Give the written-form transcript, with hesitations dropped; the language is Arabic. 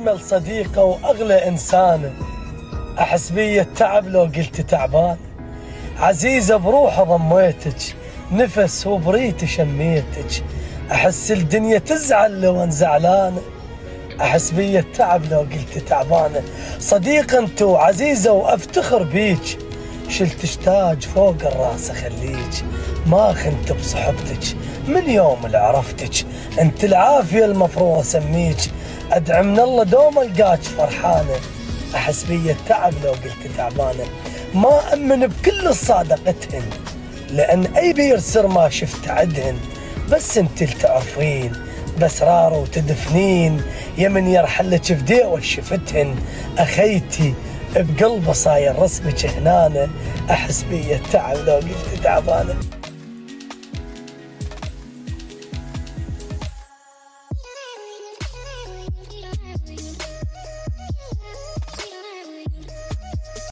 أجمل صديقة وأغلى إنسانة، أحس بي التعب لو قلت تعبان. عزيزة بروح ضميتك، نفس وبريت شميتك، أحس الدنيا تزعل لو أن زعلانة. أحس بي التعب لو قلت تعبانة. صديقة انت وعزيزة وأفتخر بيك، شلتش تاج فوق الراس أخليك، ما خنت بصحبتك من يوم اللي عرفتك. انت العافية المفروض أسميك، أدعي من الله دوم ألقاك فرحانة. أحس بي التعب لو قلت تعبانة. ما أمن بكل الصادقتهن، لأن أي بير سر ما شفت عدهن، بس انت اللي تعرفين بأسرار وتدفنين. يمن يرحلك في ديوة شفتهن، أخيتي بقلبه صاير رسمك هنانة. أحس بي التعب لو قلت تعبانة.